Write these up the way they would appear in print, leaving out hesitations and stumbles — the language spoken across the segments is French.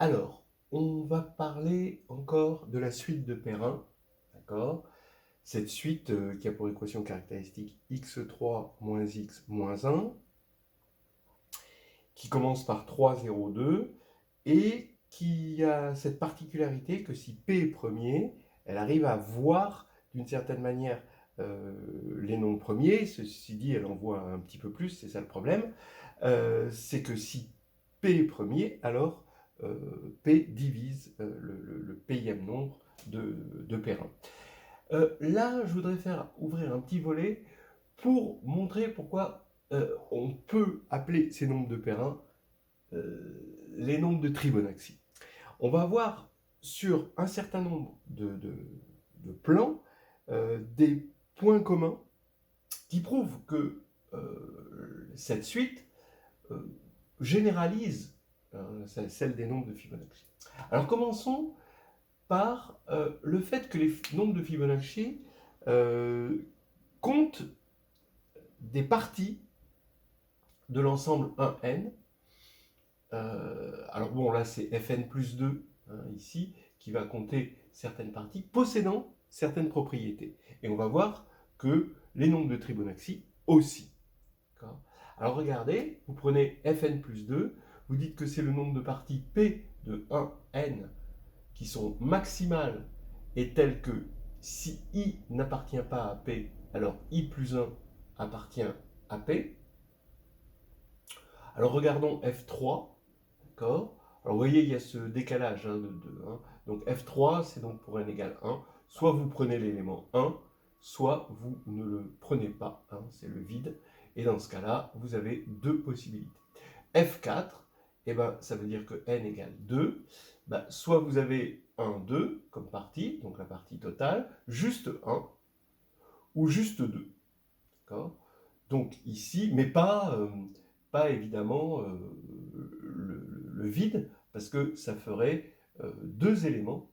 Alors, on va parler encore de la suite de Perrin, d'accord? Cette suite qui a pour équation caractéristique x3 moins x moins 1, qui commence par 3, 0, 2, et qui a cette particularité que si P est premier, elle arrive à voir d'une certaine manière les nombres premiers. Ceci dit, elle en voit un petit peu plus, c'est ça le problème. C'est que si P est premier, alors P divise le Pème nombre de Perrin. Là, je voudrais ouvrir un petit volet pour montrer pourquoi on peut appeler ces nombres de Perrin les nombres de Fibonacci. On va voir sur un certain nombre de plans des points communs qui prouvent que cette suite euh, généralise celle des nombres de Fibonacci. Alors commençons par le fait que les nombres de Fibonacci comptent des parties de l'ensemble 1n. Alors bon, là c'est fn plus 2, hein, ici, qui va compter certaines parties possédant certaines propriétés. Et on va voir que les nombres de Fibonacci aussi. Alors regardez, vous prenez fn plus 2, vous dites que c'est le nombre de parties p de 1n qui sont maximales et telles que si i n'appartient pas à p, alors i plus 1 appartient à p. Alors regardons f3, d'accord? Alors vous voyez, il y a ce décalage de 2. Hein. Donc f3, c'est donc pour n égale 1. Soit vous prenez l'élément 1, soit vous ne le prenez pas, hein, c'est le vide. Et dans ce cas-là, vous avez deux possibilités. F4, eh ben, ça veut dire que n égale 2. Ben, soit vous avez 1, 2 comme partie, donc la partie totale, juste 1, ou juste 2. D'accord? Donc ici, mais pas évidemment le vide, parce que ça ferait deux éléments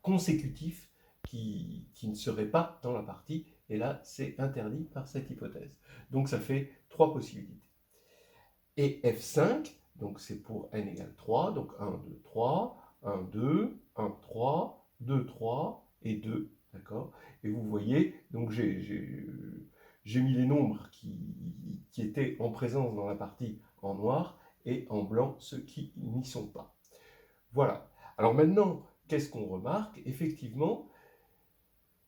consécutifs qui ne seraient pas dans la partie, et là c'est interdit par cette hypothèse. Donc ça fait trois possibilités. Et F5, donc c'est pour n égale 3, donc 1, 2, 3, 1, 2, 1, 3, 2, 3 et 2, d'accord? Et vous voyez, donc j'ai mis les nombres qui étaient en présence dans la partie en noir et en blanc ceux qui n'y sont pas. Voilà. Alors maintenant, qu'est-ce qu'on remarque? Effectivement,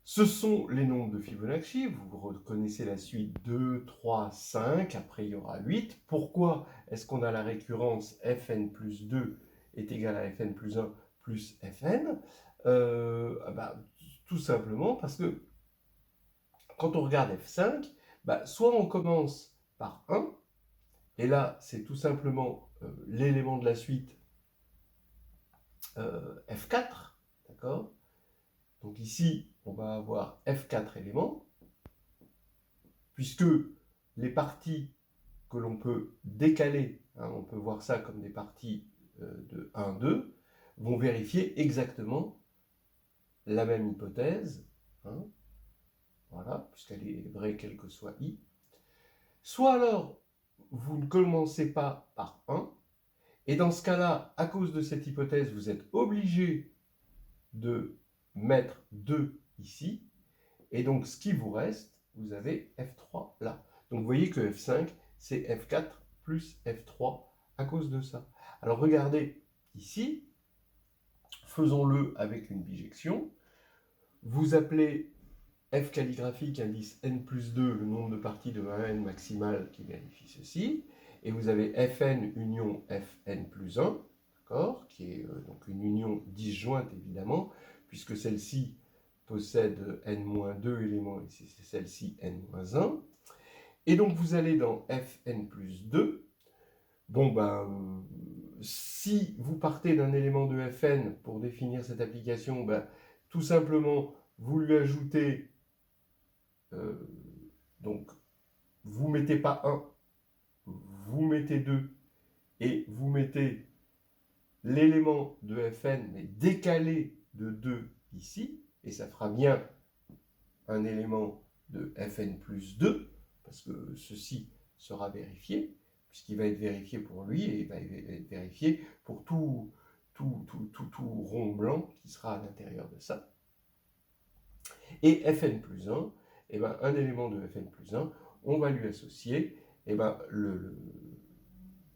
ce sont les nombres de Fibonacci. Vous reconnaissez la suite 2, 3, 5. Après, il y aura 8. Pourquoi est-ce qu'on a la récurrence fn plus 2 est égal à fn plus 1 plus fn tout simplement parce que quand on regarde f5, soit on commence par 1, et là, c'est tout simplement l'élément de la suite f4, d'accord? Donc ici, on va avoir f4 éléments, puisque les parties que l'on peut décaler, hein, on peut voir ça comme des parties de 1, 2, vont vérifier exactement la même hypothèse, hein, voilà, puisqu'elle est vraie quel que soit i. Soit alors, vous ne commencez pas par 1, et dans ce cas-là, à cause de cette hypothèse, vous êtes obligé de mettre 2 ici, et donc ce qui vous reste, vous avez F3 là. Donc vous voyez que F5, c'est F4 plus F3 à cause de ça. Alors regardez ici, faisons-le avec une bijection. Vous appelez F calligraphique indice n plus 2, le nombre de parties de 1n maximal qui vérifie ceci. Et vous avez Fn union Fn plus 1, d'accord, qui est donc une union disjointe évidemment, puisque celle-ci possède n-2 éléments et c'est celle-ci n-1. Et donc vous allez dans Fn plus 2. Bon si vous partez d'un élément de Fn pour définir cette application, tout simplement vous lui ajoutez donc vous ne mettez pas 1, vous mettez 2 et vous mettez l'élément de Fn mais décalé de 2 ici, et ça fera bien un élément de Fn plus 2, parce que ceci sera vérifié. puisqu'il va être vérifié pour lui et il va être vérifié pour tout rond blanc qui sera à l'intérieur de ça. Et Fn plus 1, eh ben, un élément de Fn plus 1, on va lui associer, eh ben,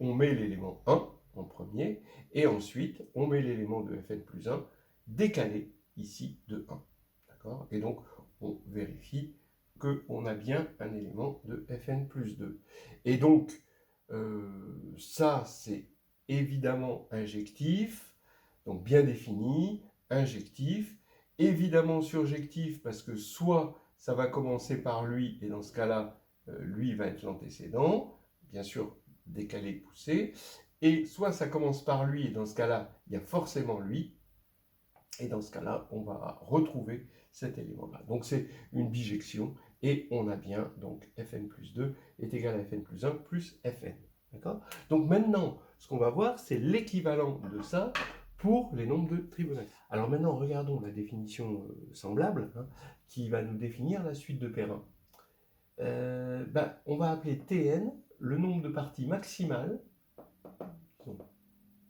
on met l'élément 1 en premier, et ensuite on met l'élément de Fn plus 1 décalé ici de 1. D'accord ? Et donc on vérifie qu'on a bien un élément de Fn plus 2. Et donc ça c'est évidemment injectif, donc bien défini, injectif, évidemment surjectif parce que soit ça va commencer par lui et dans ce cas-là, lui va être l'antécédent, bien sûr décalé, poussé, et soit ça commence par lui et dans ce cas-là, il y a forcément lui, et dans ce cas-là, on va retrouver cet élément-là. Donc c'est une bijection et on a bien donc Fn plus 2 est égal à Fn plus 1 plus Fn. D'accord ? Donc maintenant, ce qu'on va voir, c'est l'équivalent de ça pour les nombres de Fibonacci. Alors maintenant, regardons la définition semblable qui va nous définir la suite de Perrin. On va appeler Tn le nombre de parties maximales, donc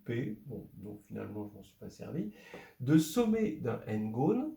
P, bon, donc finalement je m'en suis pas servi, de sommets d'un n-gone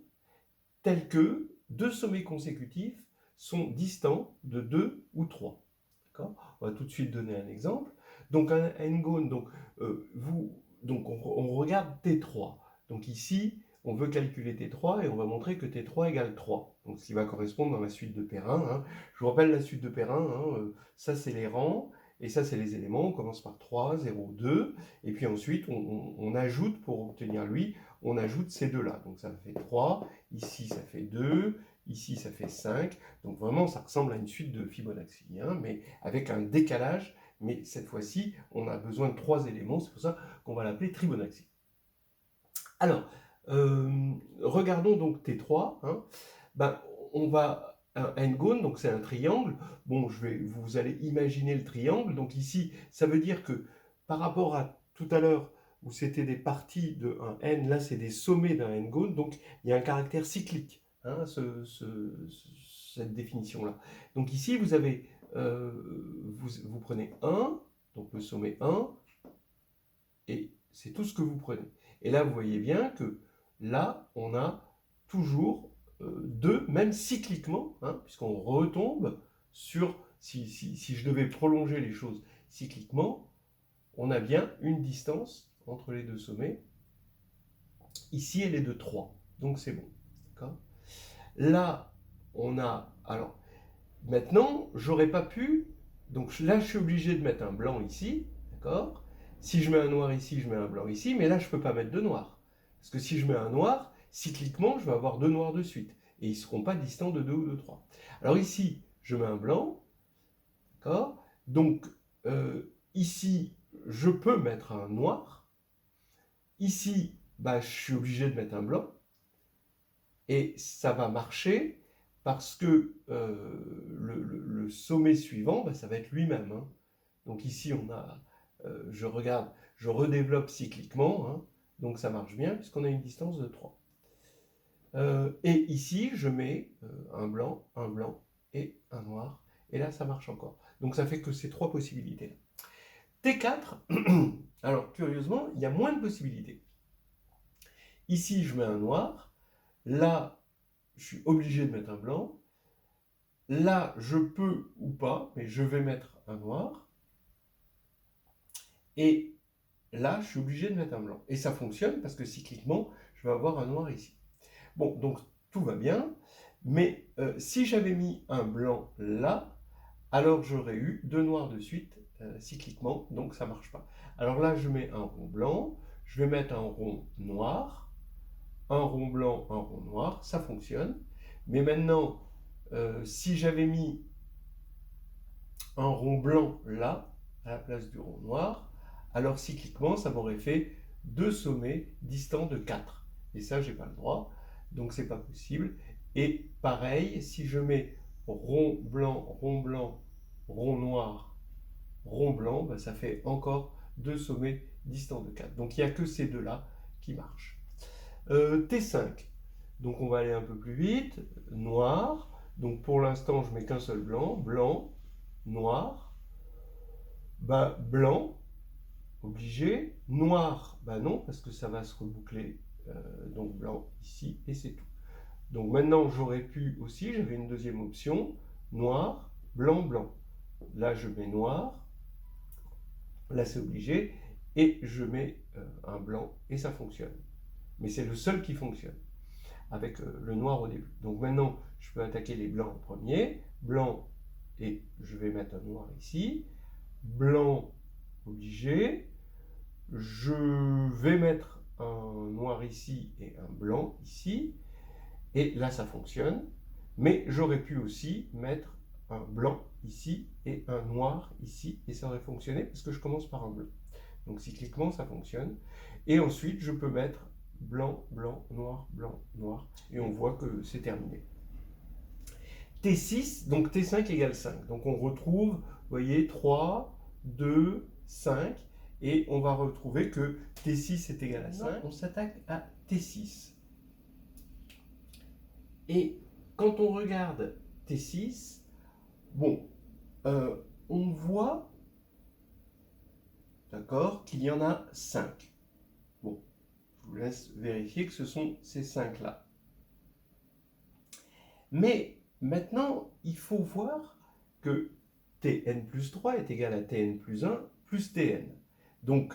tels que deux sommets consécutifs sont distants de 2 ou 3. D'accord ? On va tout de suite donner un exemple. Donc un n-gone, donc on regarde T3. Donc ici, on veut calculer T3 et on va montrer que T3 égale 3. Donc ce qui va correspondre dans la suite de Perrin. Je vous rappelle la suite de Perrin, ça c'est les rangs, et ça c'est les éléments. On commence par 3, 0, 2, et puis ensuite on ajoute, pour obtenir lui, on ajoute ces deux-là. Donc ça fait 3, ici ça fait 2, ici ça fait 5. Donc vraiment ça ressemble à une suite de Fibonacci, mais avec un décalage. Mais cette fois-ci, on a besoin de 3 éléments, c'est pour ça qu'on va l'appeler Tribonacci. Alors, regardons donc T3. On va un n-gone, donc c'est un triangle. Bon, vous allez imaginer le triangle. Donc ici, ça veut dire que par rapport à tout à l'heure, où c'était des parties de un n, là c'est des sommets d'un n-gone, donc il y a un caractère cyclique, cette définition-là. Donc ici, vous avez, vous prenez 1, donc le sommet 1, et c'est tout ce que vous prenez. Et là, vous voyez bien que là, on a toujours 2, même cycliquement, puisqu'on retombe sur, si je devais prolonger les choses cycliquement, on a bien une distance entre les deux sommets. Ici, elle est de 3, donc c'est bon. Là, on a... Alors, maintenant, j'aurais pas pu... Donc là, je suis obligé de mettre un blanc ici, d'accord ? Si je mets un noir ici, je mets un blanc ici, mais là, je ne peux pas mettre de noir. Parce que si je mets un noir, cycliquement, je vais avoir deux noirs de suite. Et ils ne seront pas distants de 2 ou de 3. Alors ici, je mets un blanc, d'accord ? Donc, ici, je peux mettre un noir. Ici, je suis obligé de mettre un blanc. Et ça va marcher parce que le sommet suivant, ça va être lui-même. Donc ici, on a, je regarde, je redéveloppe cycliquement, donc ça marche bien puisqu'on a une distance de 3. Et ici, je mets un blanc et un noir, et là, ça marche encore. Donc ça fait que ces 3 possibilités-là. T4, alors curieusement, il y a moins de possibilités. Ici, je mets un noir, là, je suis obligé de mettre un blanc, là, je peux ou pas, mais je vais mettre un noir, et là, je suis obligé de mettre un blanc. Et ça fonctionne parce que cycliquement, je vais avoir un noir ici. Bon, donc tout va bien, mais si j'avais mis un blanc là, alors j'aurais eu 2 noirs de suite cycliquement, donc ça ne marche pas. Alors là, je mets un rond blanc, je vais mettre un rond noir, un rond blanc, un rond noir, ça fonctionne. Mais maintenant, si j'avais mis un rond blanc là, à la place du rond noir, alors cycliquement, ça m'aurait fait 2 sommets distants de 4. Et ça, j'ai pas le droit, donc c'est pas possible. Et pareil, si je mets rond blanc, rond blanc, rond noir, rond blanc, ça fait encore 2 sommets distants de 4. Donc il n'y a que ces deux-là qui marchent. T5, donc on va aller un peu plus vite, noir, donc pour l'instant je mets qu'un seul blanc, blanc, noir, bah, blanc, obligé, noir, bah non, parce que ça va se reboucler, donc blanc ici, et c'est tout. Donc maintenant, j'aurais pu aussi, j'avais une deuxième option, noir, blanc, blanc. Là, je mets noir, là, c'est obligé, et je mets un blanc, et ça fonctionne. Mais c'est le seul qui fonctionne, avec le noir au début. Donc maintenant, je peux attaquer les blancs en premier, blanc, et je vais mettre un noir ici, blanc, obligé, je vais mettre un noir ici et un blanc ici, et là ça fonctionne, mais j'aurais pu aussi mettre un blanc ici et un noir ici, et ça aurait fonctionné parce que je commence par un bleu. Donc cycliquement ça fonctionne, et ensuite je peux mettre blanc, blanc, noir, et on voit que c'est terminé. T6, donc T5 égale 5. Donc on retrouve, vous voyez, 3, 2, 5, et on va retrouver que T6 est égal à 5. On s'attaque à T6. Et quand on regarde T6, bon, on voit, d'accord, qu'il y en a 5. Bon, je vous laisse vérifier que ce sont ces 5-là. Mais maintenant, il faut voir que Tn plus 3 est égal à Tn plus 1 plus Tn. Donc,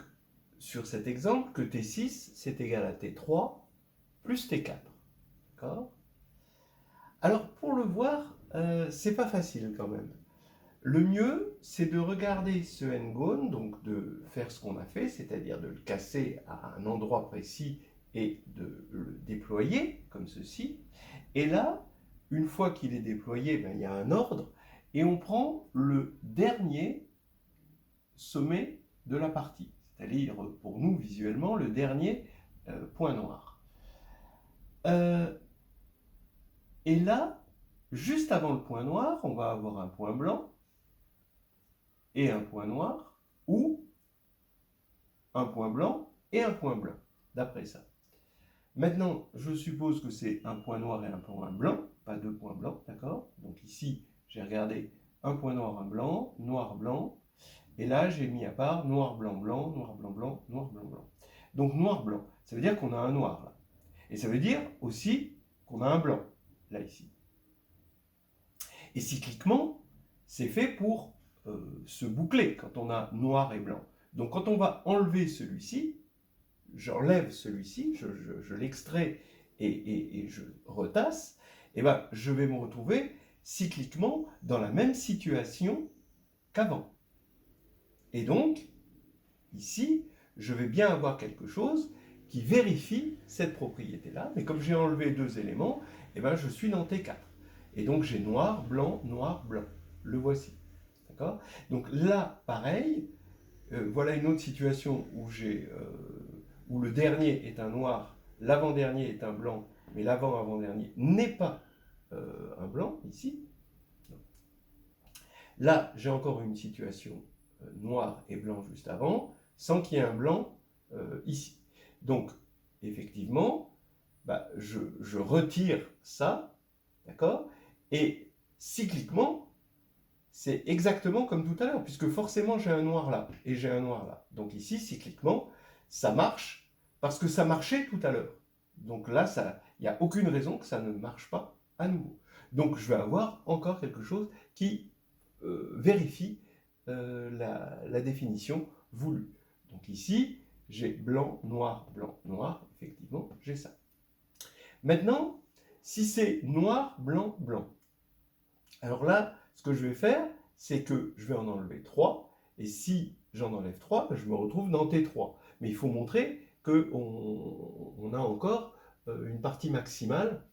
sur cet exemple, que T6, c'est égal à T3 plus T4. D'accord ? Alors, pour le voir, c'est pas facile quand même. Le mieux, c'est de regarder ce n-gone, donc de faire ce qu'on a fait, c'est-à-dire de le casser à un endroit précis et de le déployer, comme ceci. Et là, une fois qu'il est déployé, ben, il y a un ordre, et on prend le dernier sommet de la partie, c'est-à-dire, pour nous, visuellement, le dernier point noir. Et là, juste avant le point noir, on va avoir un point blanc, et un point noir, ou un point blanc et un point blanc, d'après ça. Maintenant, je suppose que c'est un point noir et un point blanc, pas deux points blancs, d'accord? Donc ici, j'ai regardé un point noir, un blanc, noir, blanc, et là, j'ai mis à part noir, blanc, blanc, noir, blanc, blanc, noir, blanc, blanc. Donc noir, blanc, ça veut dire qu'on a un noir là. Et ça veut dire aussi qu'on a un blanc, là, ici. Et cycliquement, c'est fait pour se boucler quand on a noir et blanc. Donc quand on va enlever celui-ci, j'enlève celui-ci, je l'extrais et je retasse, et ben je vais me retrouver cycliquement dans la même situation qu'avant. Et donc, ici, je vais bien avoir quelque chose qui vérifie cette propriété-là, mais comme j'ai enlevé deux éléments, et ben je suis dans T4. Et donc j'ai noir, blanc, blanc. Le voici. D'accord ? Donc là, pareil, voilà une autre situation où où le dernier est un noir, l'avant-dernier est un blanc, mais l'avant-avant-dernier n'est pas un blanc, ici. Là, j'ai encore une situation noir et blanc juste avant, sans qu'il y ait un blanc ici. Donc, effectivement, bah, je retire ça, d'accord ? Et cycliquement, c'est exactement comme tout à l'heure, puisque forcément j'ai un noir là, et j'ai un noir là. Donc ici, cycliquement, ça marche, parce que ça marchait tout à l'heure. Donc là, il n'y a aucune raison que ça ne marche pas à nouveau. Donc je vais avoir encore quelque chose qui vérifie la définition voulue. Donc ici, j'ai blanc, noir, effectivement, j'ai ça. Maintenant, si c'est noir, blanc, blanc, alors là, ce que je vais faire, c'est que je vais en enlever 3, et si j'en enlève 3, je me retrouve dans T3. Mais il faut montrer qu'on a encore une partie maximale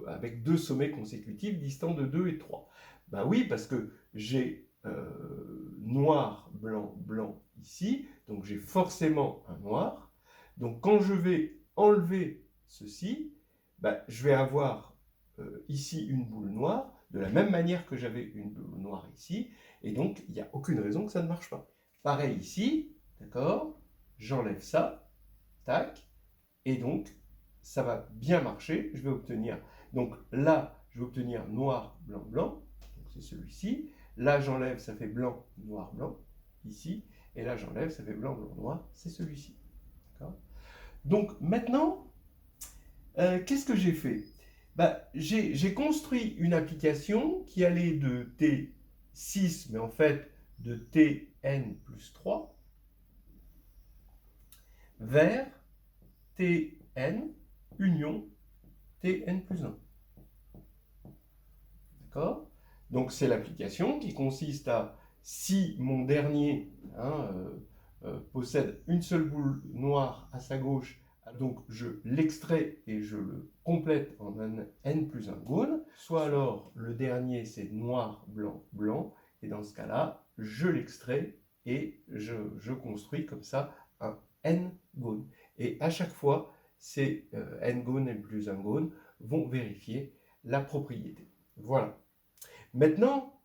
avec deux sommets consécutifs distants de 2 et 3. Ben oui, parce que j'ai noir, blanc ici, donc j'ai forcément un noir. Donc quand je vais enlever ceci, ben, je vais avoir ici une boule noire, de la même manière que j'avais une boule noire ici, et donc il n'y a aucune raison que ça ne marche pas. Pareil ici, d'accord, j'enlève ça, tac, et donc ça va bien marcher, je vais obtenir, donc là, je vais obtenir noir, blanc, donc c'est celui-ci, Là, j'enlève, ça fait blanc, noir, blanc, ici. Et là, j'enlève, ça fait blanc, blanc, noir, c'est celui-ci. Donc maintenant, qu'est-ce que j'ai fait? J'ai construit une application qui allait de T6, mais en fait de Tn plus 3, vers Tn union Tn plus 1. D'accord? Donc c'est l'application qui consiste à, si mon dernier possède une seule boule noire à sa gauche, donc je l'extrais et je le complète en un n plus 1 gone, soit alors le dernier c'est noir, blanc, blanc, et dans ce cas-là, je l'extrais et je construis comme ça un n gone. Et à chaque fois, ces n gone, n plus 1 gone vont vérifier la propriété. Voilà. Maintenant,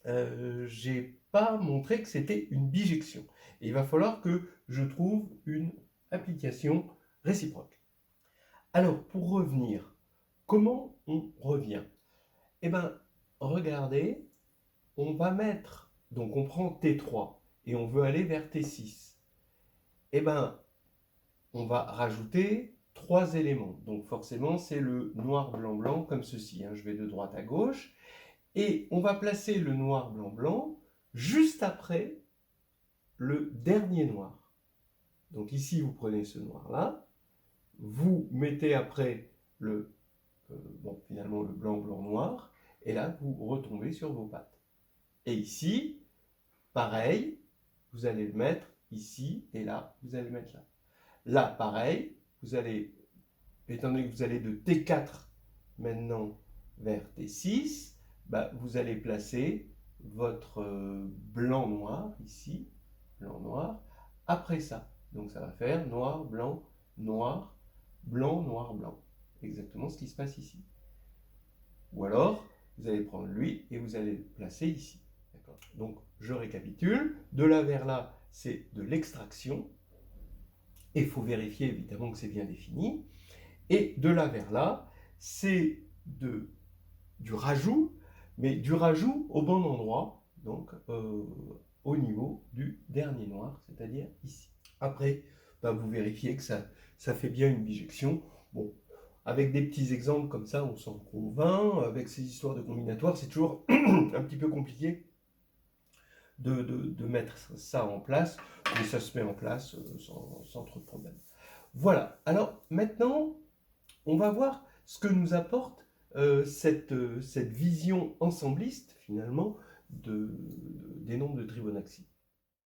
je n'ai pas montré que c'était une bijection. Et il va falloir que je trouve une application réciproque. Alors, pour revenir, comment on revient? Eh bien, regardez, on va mettre, donc on prend T3 et on veut aller vers T6. Eh bien, on va rajouter 3 éléments. Donc forcément, c'est le noir, blanc, blanc, comme ceci. Je vais de droite à gauche. Et on va placer le noir, blanc, blanc juste après le dernier noir. Donc ici, vous prenez ce noir-là, vous mettez après finalement le blanc, blanc, noir, et là, vous retombez sur vos pattes. Et ici, pareil, vous allez le mettre ici, et là, vous allez le mettre là. Là, pareil, vous allez, étant donné que vous allez de T4 maintenant vers T6, vous allez placer votre blanc-noir ici, blanc-noir, après ça. Donc ça va faire noir, blanc, noir, blanc, noir, blanc. Exactement ce qui se passe ici. Ou alors, vous allez prendre lui et vous allez le placer ici. Donc je récapitule. De là vers là, c'est de l'extraction. Et il faut vérifier évidemment que c'est bien défini. Et de là vers là, c'est du rajout, mais du rajout au bon endroit, donc au niveau du dernier noir, c'est-à-dire ici. Après, vous vérifiez que ça fait bien une bijection. Bon, avec des petits exemples comme ça, on s'en convainc. Avec ces histoires de combinatoires, c'est toujours un petit peu compliqué de mettre ça en place, mais ça se met en place sans trop de problème. Voilà, alors maintenant, on va voir ce que nous apporte cette vision ensembliste, finalement, des nombres de Fibonacci.